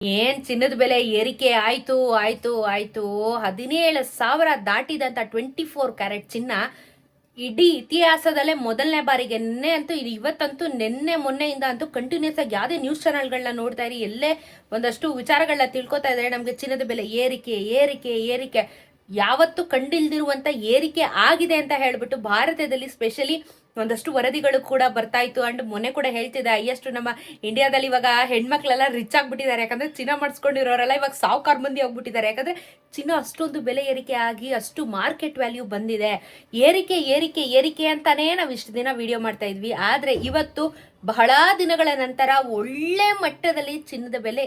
ಚಿನ್ನದ ಬೆಲೆ ಏರಿಕೆ ಆಯ್ತು ಆಯ್ತು ಆಯ್ತು 17,000 ದಾಟಿದಂತ 24 ಕ್ಯಾರೆಟ್ ಚಿನ್ನ ಇಡೀ ಇತಿಹಾಸದಲ್ಲೇ ಮೊದಲನೇ ಬಾರಿಗೆ ಅಂತೂ ಇವತ್ತಂತೂ ಮೊನ್ನೆಯಿಂದ ಅಂತೂ ಕಂಟಿನ್ಯೂಸ್ ಆಗಿ ಯಾವುದೇ ನ್ಯೂಸ್ ಚಾನೆಲ್ಗಳನ್ನ ನೋಡ್ತಾ ಇರಿ, ಎಲ್ಲೇ ಒಂದಷ್ಟು ವಿಚಾರಗಳನ್ನ ತಿಳ್ಕೊತಾ ಇದ್ದಾರೆ. ನಮ್ಗೆ ಚಿನ್ನದ ಬೆಲೆ ಏರಿಕೆ ಏರಿಕೆ ಏರಿಕೆ ಯಾವತ್ತೂ ಕಂಡಿಲ್ದಿರುವಂತ ಏರಿಕೆ ಆಗಿದೆ ಅಂತ ಹೇಳ್ಬಿಟ್ಟು ಭಾರತದಲ್ಲಿ ಸ್ಪೆಷಲಿ ಒಂದಷ್ಟು ವರದಿಗಳು ಕೂಡ ಬರ್ತಾ ಇತ್ತು. ಅಂಡ್ ಮೊನ್ನೆ ಕೂಡ ಹೇಳ್ತಿದ್ದೆ, ಹೈಯೆಸ್ಟ್ ನಮ್ಮ ಇಂಡಿಯಾದಲ್ಲಿ ಇವಾಗ ಹೆಣ್ಮಕ್ಳೆಲ್ಲ ರಿಚ್ ಆಗ್ಬಿಟ್ಟಿದ್ದಾರೆ. ಯಾಕಂದ್ರೆ ಚಿನ್ನ ಮಾಡಿಸ್ಕೊಂಡಿರೋರೆಲ್ಲ ಇವಾಗ ಸಾವುಕಾರ ಮಂದಿ ಹೋಗ್ಬಿಟ್ಟಿದ್ದಾರೆ. ಯಾಕಂದ್ರೆ ಚಿನ್ನ ಅಷ್ಟೊಂದು ಬೆಲೆ ಏರಿಕೆ ಆಗಿ ಅಷ್ಟು ಮಾರ್ಕೆಟ್ ವ್ಯಾಲ್ಯೂ ಬಂದಿದೆ. ಏರಿಕೆ ಏರಿಕೆ ಏರಿಕೆ ಅಂತಾನೇ ನಾವು ಇಷ್ಟು ದಿನ ವಿಡಿಯೋ ಮಾಡ್ತಾ ಇದ್ವಿ. ಆದ್ರೆ ಇವತ್ತು ಬಹಳ ದಿನಗಳ ನಂತರ ಒಳ್ಳೆ ಮಟ್ಟದಲ್ಲಿ ಚಿನ್ನದ ಬೆಲೆ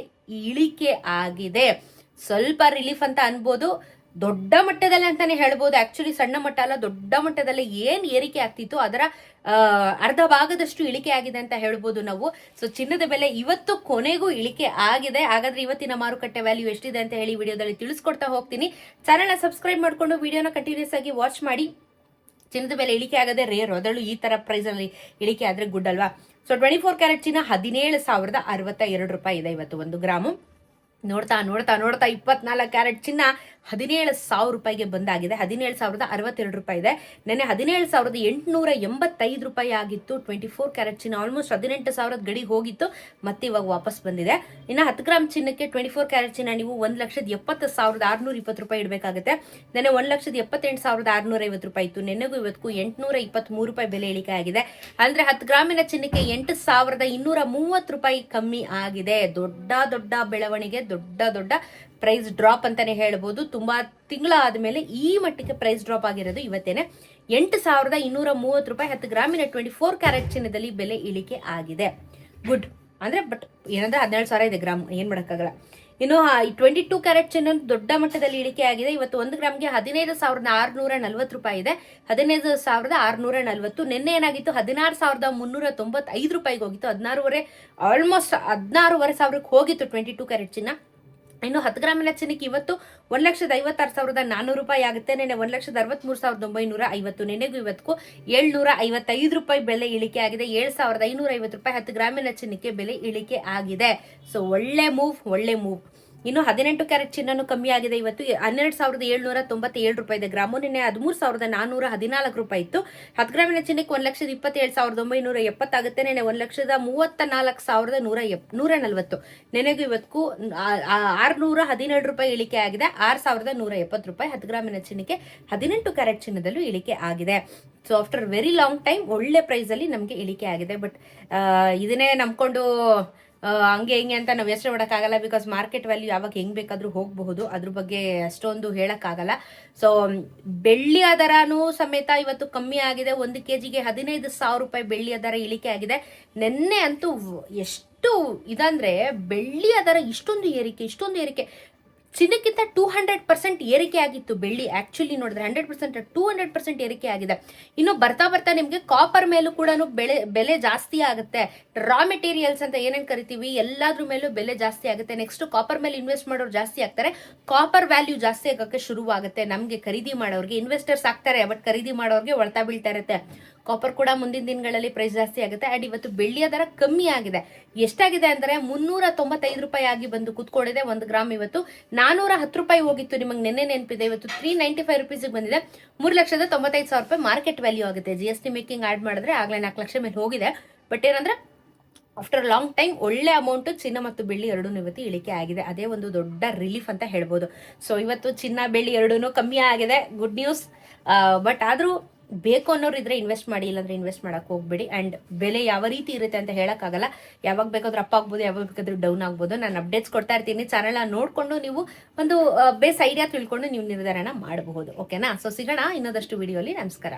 ಇಳಿಕೆ ಆಗಿದೆ. ಸ್ವಲ್ಪ ರಿಲೀಫ್ ಅಂತ ಅನ್ಬೋದು, ದೊಡ್ಡ ಮಟ್ಟದಲ್ಲಿ ಅಂತಾನೆ ಹೇಳ್ಬೋದು. ಆಕ್ಚುಲಿ ಸಣ್ಣ ಮಟ್ಟ ಅಲ್ಲ, ದೊಡ್ಡ ಮಟ್ಟದಲ್ಲಿ ಏನ್ ಏರಿಕೆ ಆಗ್ತಿತ್ತು ಅದರ ಅರ್ಧ ಭಾಗದಷ್ಟು ಇಳಿಕೆ ಆಗಿದೆ ಅಂತ ಹೇಳ್ಬೋದು ನಾವು. ಸೊ ಚಿನ್ನದ ಬೆಲೆ ಇವತ್ತು ಕೊನೆಗೂ ಇಳಿಕೆ ಆಗಿದೆ. ಹಾಗಾದ್ರೆ ಇವತ್ತಿನ ಮಾರುಕಟ್ಟೆ ವ್ಯಾಲ್ಯೂ ಎಷ್ಟಿದೆ ಅಂತ ಹೇಳಿ ವಿಡಿಯೋದಲ್ಲಿ ತಿಳಿಸ್ಕೊಡ್ತಾ ಹೋಗ್ತೀನಿ. ಚಾನೆಲ್ನ ಸಬ್ಸ್ಕ್ರೈಬ್ ಮಾಡ್ಕೊಂಡು ವಿಡಿಯೋನ ಕಂಟಿನ್ಯೂಸ್ ಆಗಿ ವಾಚ್ ಮಾಡಿ. ಚಿನ್ನದ ಬೆಲೆ ಇಳಿಕೆ ಆಗದೆ ರೇರ್, ಅದರಲ್ಲೂ ಈ ತರ ಪ್ರೈಸ್ ಅಲ್ಲಿ ಇಳಿಕೆ ಆದ್ರೆ ಗುಡ್ ಅಲ್ವಾ. ಸೊ 24 ಕ್ಯಾರೆಟ್ ಚಿನ್ನ 17,062 ರೂಪಾಯಿ ಇದೆ ಇವತ್ತು 1 ಗ್ರಾಮು. ನೋಡ್ತಾ ನೋಡ್ತಾ ನೋಡ್ತಾ 24 ಕ್ಯಾರೆಟ್ ಚಿನ್ನ 17,000 ರೂಪಾಯಿಗೆ ಬಂದಾಗಿದೆ. 17,062 ರೂಪಾಯಿ ಇದೆ. ನೆನ್ನೆ 17,885 ರೂಪಾಯಿ ಆಗಿತ್ತು 24 ಕ್ಯಾರೆಟ್ ಚಿನ್ನ. ಆಲ್ಮೋಸ್ಟ್ 18,000 ಗಡಿ ಹೋಗಿತ್ತು, ಮತ್ತೆ ಇವಾಗ ವಾಪಸ್ ಬಂದಿದೆ. ಇನ್ನು 10 ಗ್ರಾಮ್ ಚಿನ್ನಕ್ಕೆ 24 ಕ್ಯಾರೆಟ್ ಚಿನ್ನ ನೀವು 1,70,620 ರೂಪಾಯಿ ಇಡಬೇಕಾಗುತ್ತೆ. ನೆನ್ನೆ 1,78,650 ರೂಪಾಯಿ ಇತ್ತು. ನೆನ್ನೆಗೂ ಇವತ್ತು 823 ರೂಪಾಯಿ ಬೆಲೆ ಇಳಿಕೆ ಆಗಿದೆ. ಅಂದ್ರೆ 10 ಗ್ರಾಮಿನ ಚಿನ್ನಕ್ಕೆ 8,230 ರೂಪಾಯಿ ಕಮ್ಮಿ ಆಗಿದೆ. ದೊಡ್ಡ ದೊಡ್ಡ ಬೆಳವಣಿಗೆ, ದೊಡ್ಡ ಪ್ರೈಸ್ ಡ್ರಾಪ್ ಅಂತಾನೆ ಹೇಳ್ಬೋದು. ತುಂಬಾ ತಿಂಗಳ ಆದ್ಮೇಲೆ ಈ ಮಟ್ಟಿಗೆ ಪ್ರೈಸ್ ಡ್ರಾಪ್ ಆಗಿರೋದು ಇವತ್ತೇನೆ. 8,230 ರೂಪಾಯಿ 10 ಗ್ರಾಮಿನ 24 ಕ್ಯಾರೆಟ್ ಚಿನ್ನದಲ್ಲಿ ಬೆಲೆ ಇಳಿಕೆ ಆಗಿದೆ. ಗುಡ್ ಅಂದ್ರೆ, ಬಟ್ ಏನಂದ್ರೆ 17,000 ಇದೆ ಗ್ರಾಮ್, ಏನ್ ಮಾಡಕ್ಕಾಗಲ್ಲ. ಇನ್ನು 22 ಕ್ಯಾರೆಟ್ ಚಿನ್ನ ದೊಡ್ಡ ಮಟ್ಟದಲ್ಲಿ ಇಳಿಕೆ ಆಗಿದೆ. ಇವತ್ತು 1 ಗ್ರಾಮ್ಗೆ 15,640 ರೂಪಾಯಿ ಇದೆ. 15,640. ನಿನ್ನೆ ಏನಾಗಿತ್ತು 16,395 ರೂಪಾಯಿಗೆ ಹೋಗಿತ್ತು. 16,500 ಆಲ್ಮೋಸ್ಟ್ 16,500 ಹೋಗಿತ್ತು 22 ಕ್ಯಾರೆಟ್ ಚಿನ್ನ. ಇನ್ನು 10 ಗ್ರಾಮಿನ ಚಿನ್ನಕ್ಕೆ ಇವತ್ತು 1,56,400 ರೂಪಾಯಿ ಆಗುತ್ತೆ. ನೆನೆ 1,63,950. ನೆನೆಗೂ ಇವತ್ತು 755 ರೂಪಾಯಿ ಬೆಲೆ ಇಳಿಕೆ ಆಗಿದೆ. 7,550 ರೂಪಾಯಿ 10 ಗ್ರಾಮಿನ ಚಿನ್ನಕ್ಕೆ ಬೆಲೆ ಇಳಿಕೆ ಆಗಿದೆ. ಸೊ ಒಳ್ಳೆ ಮೂವ್. ಇನ್ನು 18 ಕ್ಯಾರೆಟ್ ಚಿನ್ನನು ಕಮ್ಮಿ ಆಗಿದೆ. ಇವತ್ತು 12,797 ರೂಪಾಯಿ ಇದೆ ಗ್ರಾಮು. ನಿನ್ನೆ 13,414 ರೂಪಾಯಿ ಇತ್ತು. 10 ಗ್ರಾಮಿನ ಚಿನ್ನಕ್ಕೆ 1,27,970 ಆಗುತ್ತೆ. ನೆನೆ 1,34,140. ನೆನೆಗೂ ಇವತ್ತು 617 ರೂಪಾಯಿ ಇಳಿಕೆ ಆಗಿದೆ. 6,170 ರೂಪಾಯಿ 10 ಗ್ರಾಮಿನ ಚಿನ್ನಕ್ಕೆ 18 ಕ್ಯಾರೆಟ್ ಚಿನ್ನದಲ್ಲೂ ಇಳಿಕೆ ಆಗಿದೆ. So after very long time ಒಳ್ಳೆ ಪ್ರೈಸ್ ಅಲ್ಲಿ ನಮಗೆ ಇಳಿಕೆ ಆಗಿದೆ. ಬಟ್ ಇದನ್ನೇ ನಂಬ್ಕೊಂಡು ಹಂಗೆ ಹಿಂಗೆ ಅಂತ ನಾವು ಯೋಚನೆ ಮಾಡೋಕ್ಕಾಗಲ್ಲ. ಬಿಕಾಸ್ ಮಾರ್ಕೆಟ್ ವ್ಯಾಲ್ಯೂ ಯಾವಾಗ ಹೆಂಗ್ ಬೇಕಾದ್ರೂ ಹೋಗಬಹುದು, ಅದ್ರ ಬಗ್ಗೆ ಅಷ್ಟೊಂದು ಹೇಳಕ್ಕಾಗಲ್ಲ. ಸೊ ಬೆಳ್ಳಿಯ ದರನೂ ಸಮೇತ ಇವತ್ತು ಕಮ್ಮಿ ಆಗಿದೆ. 1 kgಗೆ 15,000 ರೂಪಾಯಿ ಬೆಳ್ಳಿಯ ದರ ಇಳಿಕೆ ಆಗಿದೆ. ನಿನ್ನೆ ಅಂತೂ ಎಷ್ಟು ಇದಂದ್ರೆ ಬೆಳ್ಳಿಯ ದರ ಇಷ್ಟೊಂದು ಏರಿಕೆ ಚಿನ್ನಕ್ಕಿಂತ 200% ಏರಿಕೆ ಆಗಿತ್ತು ಬೆಳ್ಳಿ. ಆಕ್ಚುಲಿ ನೋಡಿದ್ರೆ 100% 200% ಏರಿಕೆ ಆಗಿದೆ. ಇನ್ನು ಬರ್ತಾ ಬರ್ತಾ ನಿಮ್ಗೆ ಕಾಪರ್ ಮೇಲೂ ಕೂಡ ಬೆಲೆ ಜಾಸ್ತಿ ಆಗುತ್ತೆ. ರಾ ಮೆಟೀರಿಯಲ್ಸ್ ಅಂತ ಏನೇನು ಕರಿತೀವಿ ಎಲ್ಲಾದ್ರ ಮೇಲೂ ಬೆಲೆ ಜಾಸ್ತಿ ಆಗುತ್ತೆ. ನೆಕ್ಸ್ಟ್ ಕಾಪರ್ ಮೇಲೆ ಇನ್ವೆಸ್ಟ್ ಮಾಡೋರು ಜಾಸ್ತಿ ಆಗ್ತಾರೆ. ಕಾಪರ್ ವ್ಯಾಲ್ಯೂ ಜಾಸ್ತಿ ಆಗೋಕ್ಕೆ ಶುರುವಾಗುತ್ತೆ. ನಮ್ಗೆ ಖರೀದಿ ಮಾಡೋರಿಗೆ, ಇನ್ವೆಸ್ಟರ್ಸ್ ಆಗ್ತಾರೆ, ಬಟ್ ಖರೀದಿ ಮಾಡೋರಿಗೆ ಹೊಳ್ತಾ ಬೀಳ್ತಾ ಇರುತ್ತೆ. ಕಾಪರ್ ಕೂಡ ಮುಂದಿನ ದಿನಗಳಲ್ಲಿ ಪ್ರೈಸ್ ಜಾಸ್ತಿ ಆಗುತ್ತೆ. ಅಂಡ್ ಇವತ್ತು ಬೆಳ್ಳಿಯ ದರ ಕಮ್ಮಿ ಆಗಿದೆ. ಎಷ್ಟಾಗಿದೆ ಅಂದ್ರೆ 395 ರೂಪಾಯಿ ಆಗಿ ಬಂದು ಕುತ್ಕೊಂಡಿದೆ 1 ಗ್ರಾಮ್. ಇವತ್ತು 410 ರೂಪಾಯಿ ಹೋಗಿತ್ತು, ನಿಮಗೆ ನೆನ್ನೆ ನೆನಪಿದೆ. ಇವತ್ತು 395 ರುಪೀಸ್ ಬಂದಿದೆ. 3,95,000 ರೂಪಾಯಿ ಮಾರ್ಕೆಟ್ ವ್ಯಾಲ್ಯೂ ಆಗುತ್ತೆ. GST ಮೇಕಿಂಗ್ ಆಡ್ ಮಾಡಿದ್ರೆ ಆಗ್ಲೇ 4 ಲಕ್ಷ ಮೇಲೆ ಹೋಗಿದೆ. ಬಟ್ ಏನಂದ್ರೆ ಆಫ್ಟರ್ ಲಾಂಗ್ ಟೈಮ್ ಒಳ್ಳೆ ಅಮೌಂಟ್ ಚಿನ್ನ ಮತ್ತು ಬೆಳ್ಳಿ ಎರಡೂ ಇವತ್ತು ಇಳಿಕೆ ಆಗಿದೆ. ಅದೇ ಒಂದು ದೊಡ್ಡ ರಿಲೀಫ್ ಅಂತ ಹೇಳ್ಬೋದು. ಸೊ ಇವತ್ತು ಚಿನ್ನ ಬೆಳ್ಳಿ ಎರಡೂ ಕಮ್ಮಿ ಆಗಿದೆ, ಗುಡ್ ನ್ಯೂಸ್. ಬಟ್ ಆದ್ರೂ ಬೇಕು ಅನ್ನೋರು ಇದ್ರೆ ಇನ್ವೆಸ್ಟ್ ಮಾಡಿ, ಇಲ್ಲಾಂದ್ರೆ ಇನ್ವೆಸ್ಟ್ ಮಾಡಕ್ ಹೋಗ್ಬೇಡಿ. ಅಂಡ್ ಬೆಲೆ ಯಾವ ರೀತಿ ಇರುತ್ತೆ ಅಂತ ಹೇಳಕ್ಕಾಗಲ್ಲ. ಯಾವಾಗ ಬೇಕಾದ್ರೂ ಅಪ್ ಆಗ್ಬೋದು, ಯಾವಾಗ ಬೇಕಾದ್ರೂ ಡೌನ್ ಆಗ್ಬೋದು. ನಾನು ಅಪ್ಡೇಟ್ಸ್ ಕೊಡ್ತಾ ಇರ್ತೀನಿ. ಚಾನೆಲ್ ನೋಡ್ಕೊಂಡು ನೀವು ಒಂದು ಬೇಸ್ ಐಡಿಯಾ ತಿಳ್ಕೊಂಡು ನೀವು ನಿರ್ಧಾರನ ಮಾಡಬಹುದು. ಓಕೆನಾ? ಸೊ ಸಿಗೋಣ ಇನ್ನೊಂದಷ್ಟು ವಿಡಿಯೋಲಿ. ನಮಸ್ಕಾರ.